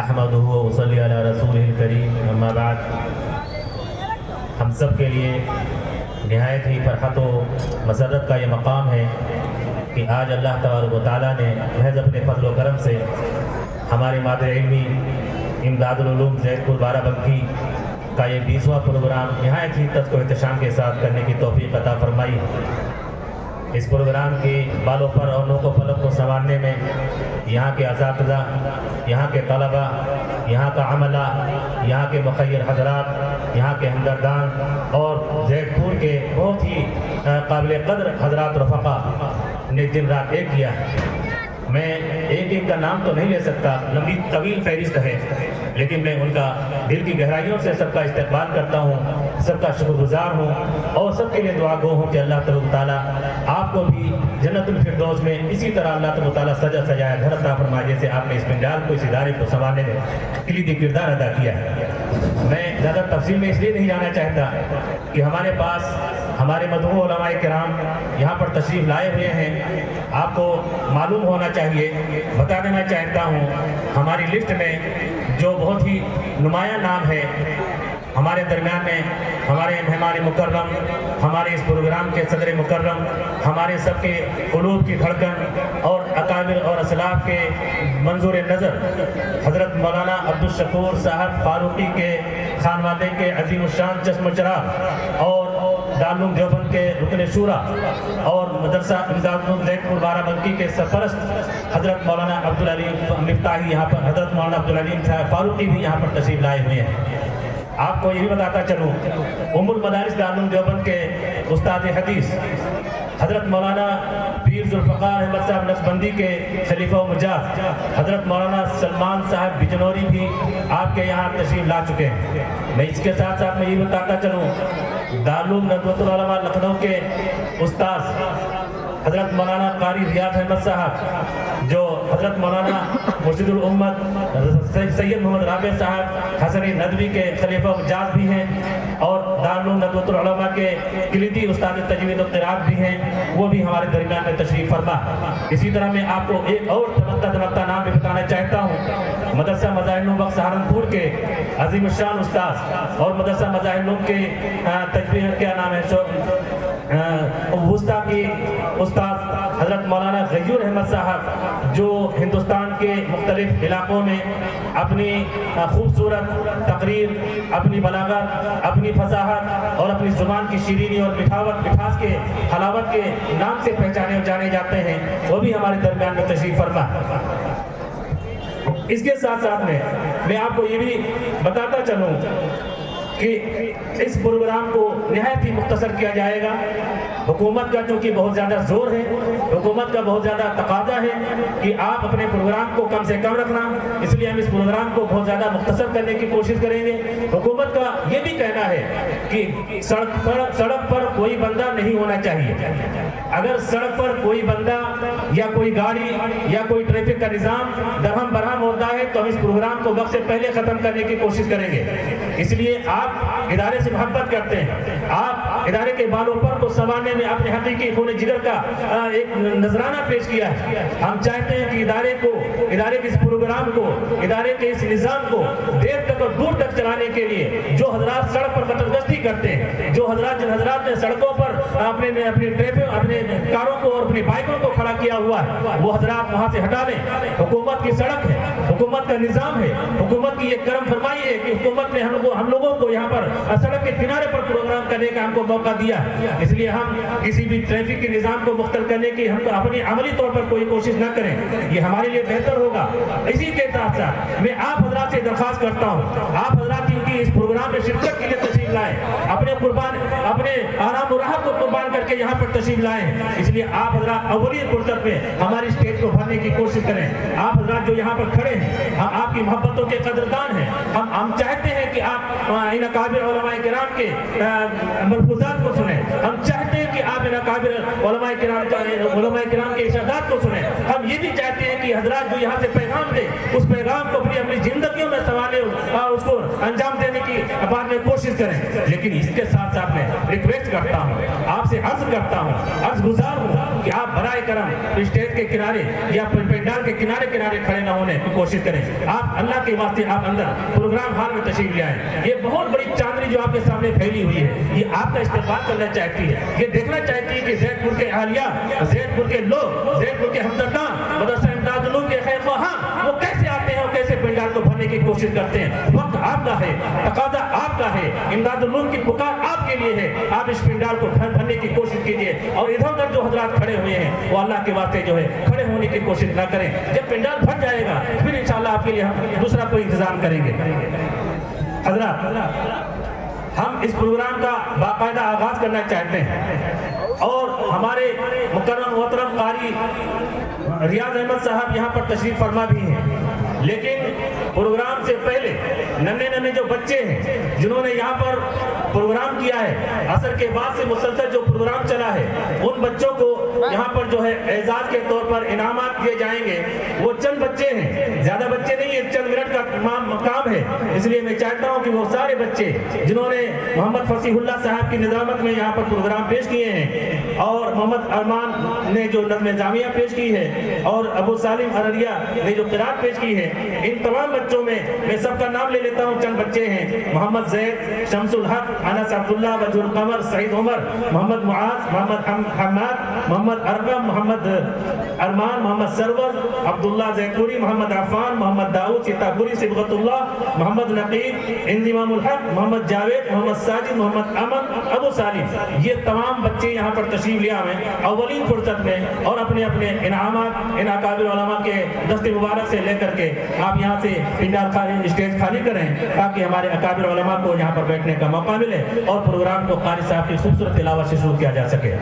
احمدہ و اصلی علی رسولہ الکریم، اما بعد۔ ہم سب کے لیے نہایت ہی فرحت و مسرت کا یہ مقام ہے کہ آج اللہ تبارک و تعالیٰ نے محض اپنے فضل و کرم سے ہمارے مادر علمی امداد العلوم زید پور بارہ بنکی کا یہ 20واں پروگرام نہایت ہی تذکر و احتشام کے ساتھ کرنے کی توفیق عطا فرمائی۔ اس پروگرام کے بالوں پر اور نوک و پلک کو سنوارنے میں یہاں کے اساتذہ، یہاں کے طلبہ، یہاں کا عملہ، یہاں کے مخیر حضرات، یہاں کے ہمدردان اور زید پور کے بہت ہی قابل قدر حضرات رفقا نے دن رات ایک کیا ہے۔ میں ایک کا نام تو نہیں لے سکتا، لمبی طویل فہرست ہے، لیکن میں ان کا دل کی گہرائیوں سے سب کا استقبال کرتا ہوں، سب کا شکر گزار ہوں اور سب کے لیے دعا گو ہوں کہ اللہ تبارک و تعالیٰ آپ کو بھی جنت الفردوس میں اسی طرح اللہ تبارک و تعالیٰ سجا سجایا گھر عطا فرمائے جیسے آپ نے اس پنڈال کو، اس ادارے کو سنبھالنے میں کلیدی کردار ادا کیا ہے۔ میں زیادہ تفصیل میں اس لیے نہیں جانا چاہتا کہ ہمارے پاس ہمارے مدعو علماء کرام یہاں پر تشریف لائے ہوئے ہیں۔ آپ کو معلوم ہونا چاہیے، بتا دینا چاہتا ہوں، ہماری لسٹ میں جو بہت ہی نمایاں نام ہے ہمارے درمیان میں، ہمارے مہمان مکرم، ہمارے اس پروگرام کے صدر مکرم، ہمارے سب کے قلوب کی دھڑکن اور اکابر اور اسلاف کے منظور نظر حضرت مولانا عبدالشکور صاحب فاروقی کے خانوادے کے عظیم الشان چشم چراغ اور دارالعلوم دیوبند کے رکن شورا اور مدرسہ امداد زید پور بارہ بنکی کے سرپرست حضرت مولانا عبدالعلیم مفتاحی یہاں پر، حضرت مولانا عبدالعلیم صاحب فاروقی بھی یہاں پر تشریف لائے ہوئے ہیں۔ آپ کو یہ بھی بتاتا چلوں، ام المدارس دارالعلوم دیوبند کے استاد حدیث حضرت مولانا پیر ذوالفقار احمد صاحب نقشبندی کے خلیفہ و مجاز حضرت مولانا سلمان صاحب بجنوری بھی آپ کے یہاں تشریف لا چکے ہیں۔ میں اس کے ساتھ ساتھ میں یہ بتاتا چلوں، دارالعلوم ندوۃ العلماء لکھنؤ کے استاذ حضرت مولانا قاری ریاض احمد صاحب، جو حضرت مولانا مرشد الامت سید محمد رابع صاحب حسنی ندوی کے خلیفہ مجاز بھی ہیں اور دارالعلوم ندوۃ العلماء کے کلیدی استاد تجوید و قراءت بھی ہیں، وہ بھی ہمارے درمیان میں تشریف فرما۔ اسی طرح میں آپ کو ایک اور دمکتا نام بھی بتانا چاہتا ہوں، مدرسہ مظاہر العلوم وقت سہارنپور کے عظیم الشان استاذ اور مدرسہ مظاہر العلوم کے تجوید کیا نام ہے وسطیٰ کی استاد حضرت مولانا غیور احمد صاحب، جو ہندوستان کے مختلف علاقوں میں اپنی خوبصورت تقریر، اپنی بلاغت، اپنی فصاحت اور اپنی زبان کی شیرینی اور مٹھاس کے حلاوت کے نام سے پہچانے اور جانے جاتے ہیں، وہ بھی ہمارے درمیان میں تشریف فرما۔ اس کے ساتھ ساتھ میں آپ کو یہ بھی بتاتا چلوں کہ اس پروگرام کو نہایت ہی مختصر کیا جائے گا۔ حکومت کا چونکہ بہت زیادہ زور ہے، حکومت کا بہت زیادہ تقاضا ہے کہ آپ اپنے پروگرام کو کم سے کم رکھنا، اس لیے ہم اس پروگرام کو بہت زیادہ مختصر کرنے کی کوشش کریں گے۔ حکومت کا یہ بھی کہنا ہے کہ سڑک پر کوئی بندہ نہیں ہونا چاہیے۔ اگر سڑک پر کوئی بندہ یا کوئی گاڑی یا کوئی ٹریفک کا نظام درہم برہم ہوتا ہے تو ہم اس پروگرام کو وقت سے پہلے ختم کرنے کی کوشش کریں گے۔ اس لیے آپ ادارے سے محبت کرتے ہیں، آپ ادارے کے بالوں پر کو سنوارنے میں اپنے حقیقی خون جگر کا ایک نذرانہ پیش کیا ہے۔ ہم چاہتے ہیں کہ ادارے کے اس پروگرام کو، ادارے کے اس نظام کو دیر تک اور دور تک چلانے کے لیے جو حضرات سڑک پر قدم گشتی کرتے ہیں، جن حضرات نے سڑکوں پر اپنے کاروں کو اور اپنی بائکوں کو کھڑا کیا ہوا ہے، وہ حضرات وہاں سے ہٹا لیں۔ حکومت کی سڑک ہے، حکومت کا نظام ہے، حکومت کی یہ کرم فرمائی ہے کہ حکومت نے ہم لوگوں کو یہاں پر سڑک کے کنارے پر پروگرام کرنے کا ہم کو موقع دیا، اس لیے ہم کسی بھی ٹریفک کے نظام کو مختل کرنے کی ہم اپنی عملی طور پر کوئی کوشش نہ کریں، یہ ہمارے لیے بہتر ہوگا۔ اسی کے ساتھ ساتھ میں آپ حضرات سے درخواست کرتا ہوں، آپ حضرات کی اس پروگرام میں شرکت کے لیے تشریف لائیں، اپنے آرام و راحت کو قربان کر کے یہاں پر تشریف لائیں، اس لیے آپ حضرات اولی فرصت میں ہماری اسٹیج کو بھرنے کی کوشش کریں۔ آپ حضرات جو یہاں پر کھڑے ہیں، ہم آپ کی محبتوں کے قدردان ہیں، ہم چاہتے ہیں کہ آپ ان اکابر علماء کرام کے ملفوظات کو سنیں، ہم چاہتے ہیں کہ آپ ان اکابر علماء کرام کے ارشادات کو سنیں، ہم یہ بھی چاہتے ہیں کہ حضرات جو یہاں سے پیغام دیں اس پیغام کو اپنی زندگیوں میں سنوارنے اور اس کو انجام دینے کی بعد میں کوشش کریں۔ لیکن اس کے ساتھ ساتھ میں ریکویسٹ کرتا ہوں، آپ سے عرض کرتا ہوں، عرض گزار ہوں کہ آپ برائے برائے کرم اسٹیج کے کنارے یا پنڈال کے کنارے کنارے کھڑے نہ ہونے کی کوشش کریں. آپ اللہ کے واسطے آپ اندر پروگرام ہال میں تشریف لے آئیں. یہ بہت بڑی چاندنی جو آپ کے سامنے پھیلی ہوئی ہے یہ آپ کا استقبال کرنا چاہتی ہے. یہ دیکھنا چاہتی ہے کہ زید پور کے اہلیہ, زید پور کے لوگ, زید پور کے ہمدردان, مدرسہ امداد العلوم کے خیر خواہاں وہ کیسے آتے ہیں اور کیسے پنڈال کو بھرنے کی کوشش کرتے ہیں. وقت آپ کا ہے, تقاضا آپ کا ہے, امداد العلوم کی پکار آپ کے لیے ہے. آپ اس پنڈال کو بھرنے کی کوشش کیجیے اور ادھر ادھر جو حضرات کھڑے ہوئے ہیں وہ اللہ کے واسطے جو ہے کھڑے ہونے کی کوشش نہ کریں. جب پنڈال بھر جائے گا پھر انشاءاللہ آپ کے لیے ہم دوسرا کوئی انتظام کریں گے. حضرات ہم اس پروگرام کا باقاعدہ آغاز کرنا چاہتے ہیں اور ہمارے مکرم محترم قاری ریاض احمد صاحب یہاں پر تشریف فرما بھی ہیں, لیکن پروگرام سے پہلے ننے جو بچے ہیں جنہوں نے یہاں پر پروگرام کیا ہے, عصر کے بعد سے مسلسل جو پروگرام چلا ہے, ان بچوں کو یہاں پر جو ہے اعزاز کے طور پر انعامات دیے جائیں گے. وہ چند بچے ہیں, زیادہ بچے نہیں ہیں, چند منٹ کا کام ہے. اس لیے میں چاہتا ہوں کہ وہ سارے بچے جنہوں نے محمد فصیح اللہ صاحب کی نظامت میں یہاں پر پروگرام پیش کیے ہیں اور محمد ارمان نے جو نظم جامعہ پیش کی ہے اور ابو سالم ارریا نے جو قرات پیش کی ہے, ان تمام بچوں میں سب کا نام لے لیتا ہوں. چند بچے ہیں محمد زید, شمس الحق, انس عبداللہ, وجہ القمر, سعید عمر, محمد معاذ, محمد حماد, محمد ارقم, محمد ارمان, محمد سرور, عبداللہ زیدپوری, محمد عفان, محمد داؤد سیتاپوری, صبغت اللہ, محمد نقیب, انضمام الحق, محمد جاوید, محمد ساجد, محمد امن, ابو سالم. یہ تمام بچے یہاں پر تشریف لے آئے اولین فرصت میں اور اپنے اپنے انعامات ان اکابر علماء کے دست مبارک سے لے کر کے آپ یہاں سے پنڈال خالی اسٹیج خالی کریں تاکہ ہمارے اکابر علماء کو یہاں پر بیٹھنے کا موقع ملے اور پروگرام کو قاری صاحب کی خوبصورت تلاوت سے شروع کیا جا سکے.